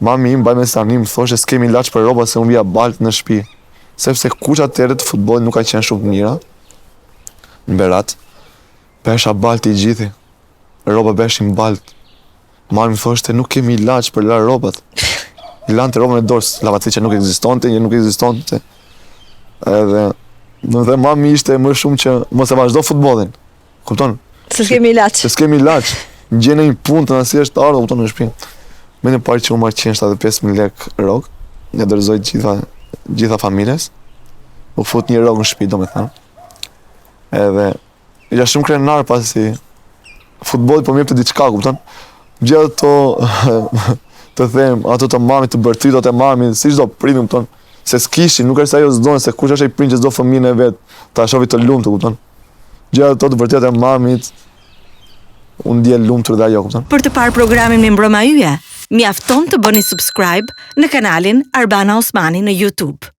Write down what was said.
Mami im, baj me stani, më thoshe s'kemi ilaç për rroba se unë vija balt në shtëpi. Sepse kuqat të erët futbollit nuk ka qenë shumë mira. Në Berat. Pesha balt i gjithi. Rroba beshin balt. Mami më thoshte nuk kemi ilaç për la rrobat. I lanë të rrobën e dorës, lavaci që nuk ekzistonte. Edhe dhe mami ishte më shumë që mos e vazhdo futbollin. Kupton? Se s'kemi ilaç. Se s'kemi ilaç. Gjene një punë të nësi është ardhë, kupton në shtëpi. Me në parë që u marrë 175.000 lek rrogë, ne dorëzoj gjitha familjes. U fut një rrogë në shtëpi, domethënë. Edhe isha shumë krenar pasi futbolli po më jepte diçka, kupton? Gjithë ato të them, ato të mamit, të bërtytot e mamit, si çdo prindi, kupton? Se s'kishin, nuk është se ajo s'donë, se kush është ai prind që s'do fëmijën e vet, ta shohë të lumtur, kupton? Gjithë ato të vërtetë e mamit, unë ndjen lumtur dhe ajo, kupton? Për të parë programin me Mbrëma Yje, mjafton të bëni subscribe në kanalin Arbana Osmani në YouTube.